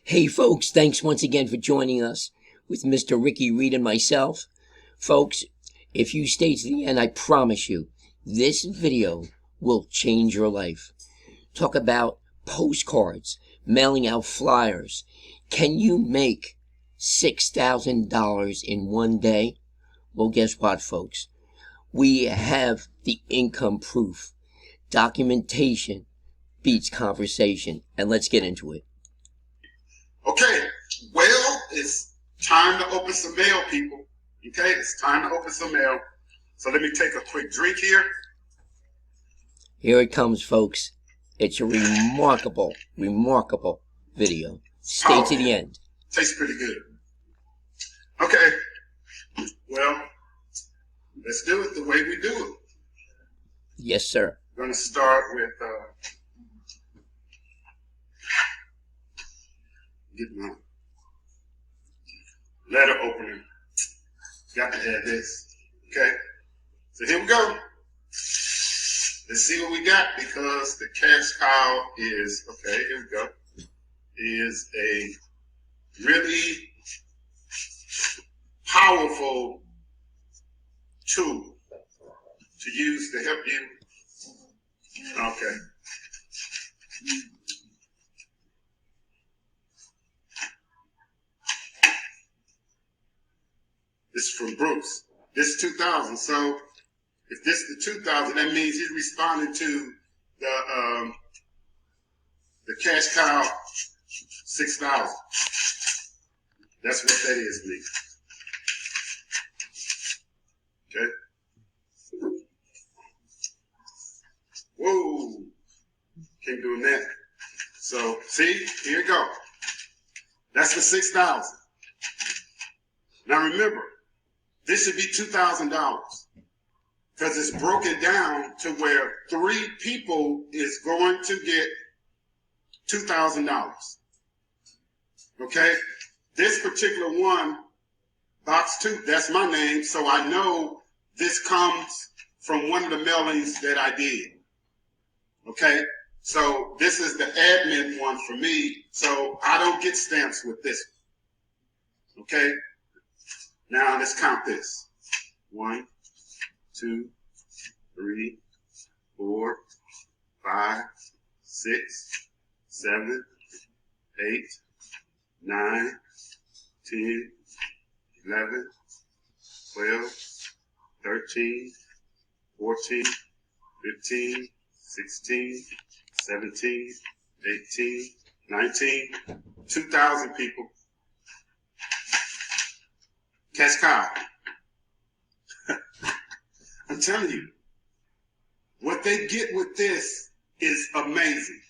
Hey folks, thanks once again for joining us with Mr. Ricky Reed and myself. Folks, if you stay to the end, I promise you, this video will change your life. Talk about postcards, mailing out flyers. Can you make $6,000 in one day? Well, guess what, folks? We have the income proof. Documentation beats conversation. And let's get into it. Okay, well, it's time to open some mail, people. Okay, it's time to open some mail. So let me take a quick drink here. Here it comes, folks. It's a remarkable video. Stay to the end. Tastes pretty good. Okay, well, let's do it the way we do it. Yes, sir. I'm going to start with get my letter opener. Got to add this. Okay, so here we go. Let's see what we got, because the cash cow is, okay, here we go, is a really powerful tool to use to help you. Okay. This is from Bruce. This is 2000. So if this is the 2000, that means he's responding to the cash cow 6,000. That's what that is, Lee. Okay. Whoa. Keep doing that. So see, here you go. That's for 6,000. Now remember, this should be $2,000, because it's broken down to where 3 people is going to get $2,000. Okay? This particular one, box 2, that's my name, so I know this comes from one of the mailings that I did. Okay? So this is the admin one for me, so I don't get stamps with this one. Okay? Now let's count this. 1, 2, 3, 4, 5, 6, 7, 8, 9, 10, 11, 12, 13, 14, 15, 16, 17, 18, 19, 2,000 people. Cash cow. I'm telling you, what they get with this is amazing.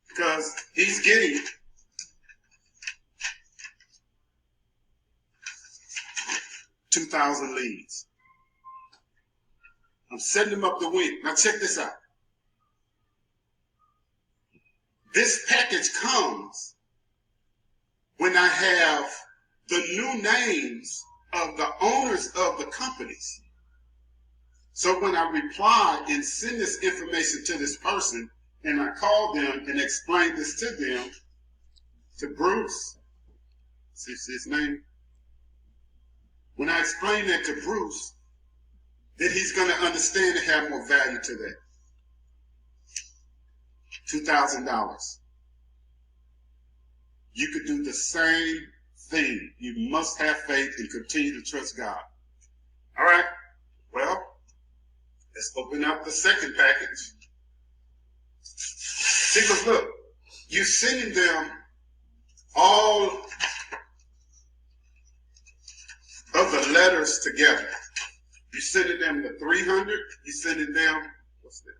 Because he's getting $2,000 leads. I'm setting him up to win. Now check this out. This package comes when I have the new names of the owners of the companies. So when I reply and send this information to this person, and I call them and explain this to them, to Bruce, see his name? When I explain that to Bruce, then he's going to understand and have more value to that. $2,000. You could do the same thing. You must have faith and continue to trust God. All right. Well, let's open up the second package. See, because look, you're sending them all of the letters together. You're sending them the 300. You're sending them, what's that?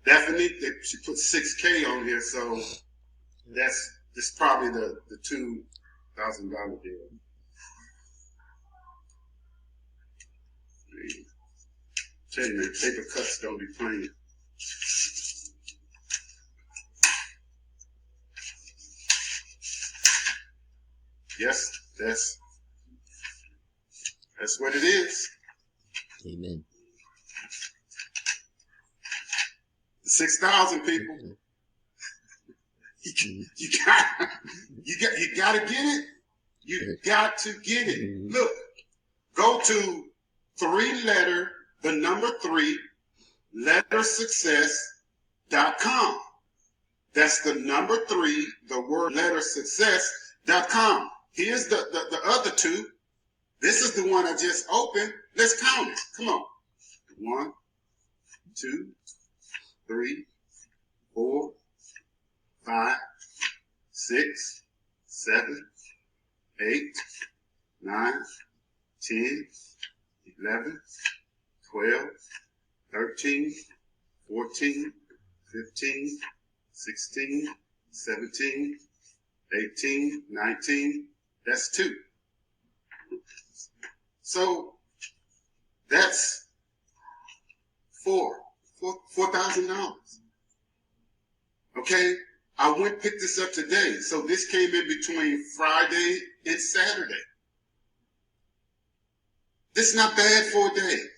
Daphne, she put 6K on here, so that's probably the $2,000 deal. Tell you, man, paper cuts don't be playing. Yes, that's what it is. Amen. 6,000 people. You got to get it. You got to get it. Look, go to 3-letter, the number 3, lettersuccess.com. That's the number 3, the word lettersuccess.com. Here's the other 2. This is the one I just opened. Let's count it. Come on. 1, 2, 3, 4, 5, 6, 7, 8, 9, 10, 11, 12, 13, 14, 15, 16, 17, 18, 19. That's 2. So that's $4,000. Okay, I went and picked this up today. So this came in between Friday and Saturday. This is not bad for a day.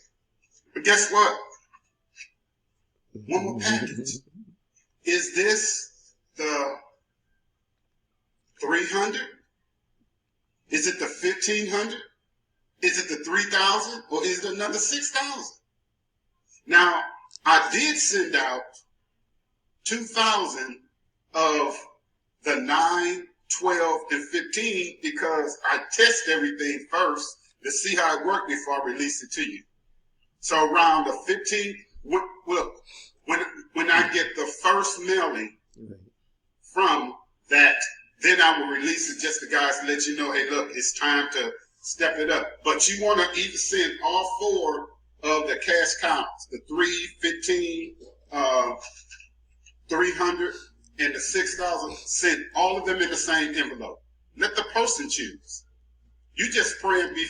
But guess what? One more package. Is this the 300? Is it the 1,500? Is it the 3,000? Or is it another 6,000? Now, I did send out 2,000 of the 9, 12, and 15 because I test everything first to see how it worked before I release it to you. So around the 15, look, when I get the first mailing from that, then I will release it just to guys to let you know, hey, look, it's time to step it up. But you want to either send all 4 of the cash counts, the 3, 15, 300, and the 6,000, send all of them in the same envelope. Let the person choose. You just pray and be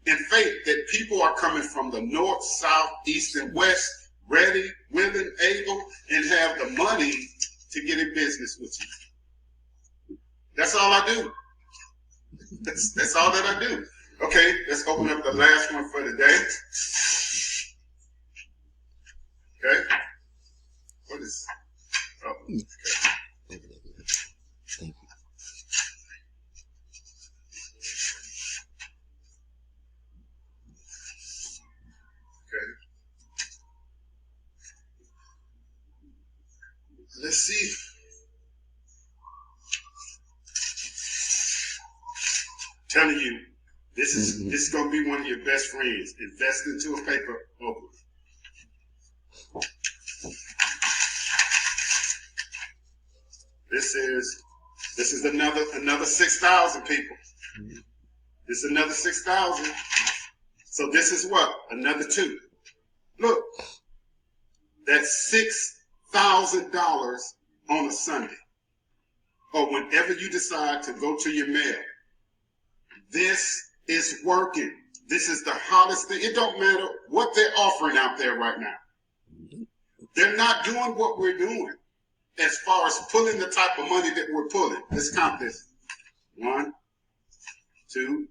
in faith that people are coming from the north, south, east, and west, ready, willing, able, and have the money to get in business with you. That's all I do. That's all that I do. Okay, let's open up the last one for the day. Okay. What is? Oh, okay. Thank you. Okay. Let's see. Telling you, this is going to be one of your best friends. Invest into a paper. Open. This is another 6,000 people. This is another 6,000. So this is what? Another 2. Look, that's $6,000 on a Sunday. Or whenever you decide to go to your mail. This is working. This is the hottest thing. It don't matter what they're offering out there right now. They're not doing what we're doing as far as pulling the type of money that we're pulling. Let's count this. 1, 2,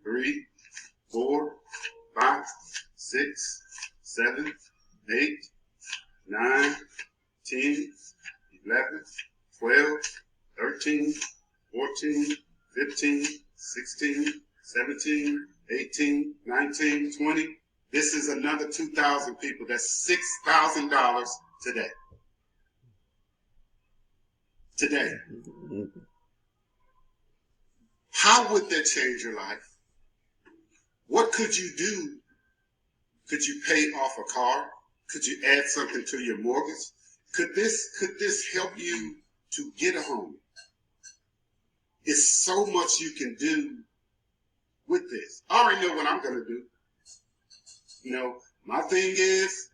3, 4, 5, 6, 7, 8, 9, 10, 11, 12, 13, 14, 15, 16, 17, 18, 19, 20. This is another 2,000 people. That's $6,000 today. Today. How would that change your life? What could you do? Could you pay off a car? Could you add something to your mortgage? Could this help you to get a home? It's so much you can do with this. I already know what I'm going to do. You know, my thing is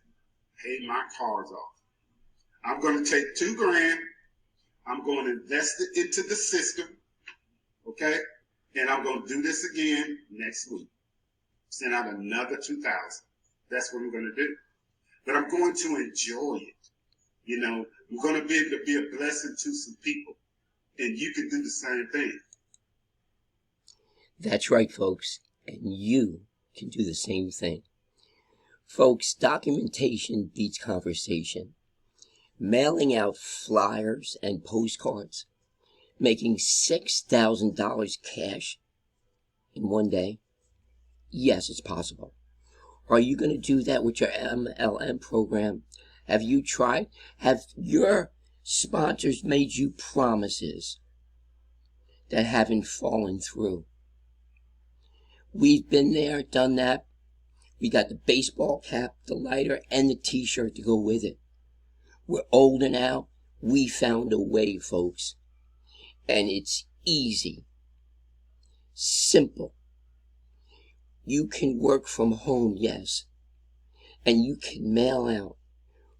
pay my cars off. I'm going to take $2,000. I'm going to invest it into the system. Okay? And I'm going to do this again next week. Send out another 2,000. That's what I'm going to do. But I'm going to enjoy it. You know, I'm going to be able to be a blessing to some people. And you can do the same thing. That's right, folks. And you can do the same thing. Folks, documentation beats conversation. mailing out flyers and postcards, making $6,000 cash in one day? Yes, it's possible. Are you going to do that with your MLM program? Have you tried? Have your sponsors made you promises that haven't fallen through? We've been there, done that. We got the baseball cap, the lighter, and the t-shirt to go with it. We're older now. We found a way, folks. And it's easy. Simple. You can work from home, yes. And you can mail out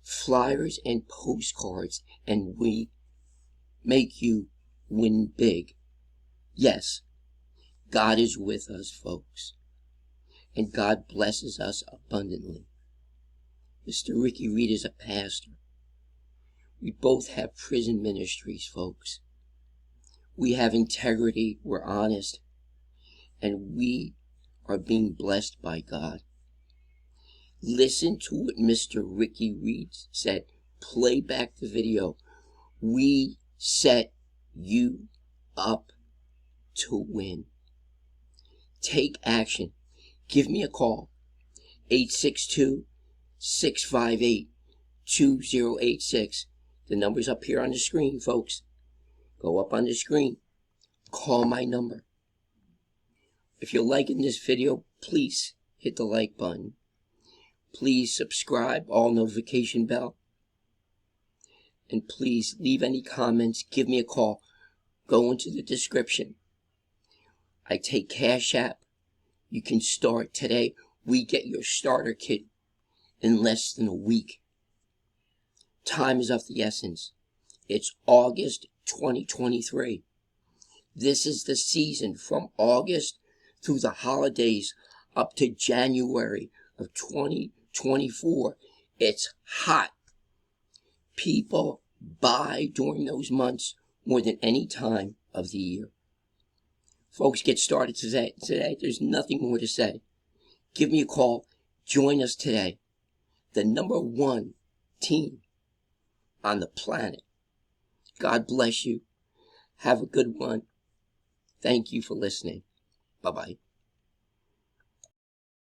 flyers and postcards, and we make you win big. Yes, God is with us, folks. And God blesses us abundantly. Mr. Ricky Reed is a pastor. We both have prison ministries, folks. We have integrity, we're honest, and we are being blessed by God. Listen to what Mr. Ricky Reed said. Play back the video. We set you up to win. Take action. Give me a call. 862-658-2086. The number's up here on the screen, folks. Go up on the screen. Call my number. If you're liking this video, please hit the like button. Please subscribe, all notification bell. And please leave any comments. Give me a call. Go into the description. I take CashApp. You can start today. We get your starter kit in less than a week. Time is of the essence. It's August 2023. This is the season from August through the holidays up to January of 2024. It's hot. People buy during those months more than any time of the year. Folks, get started today. There's nothing more to say. Give me a call. Join us today. The #1 team on the planet. God bless you. Have a good one. Thank you for listening. Bye-bye.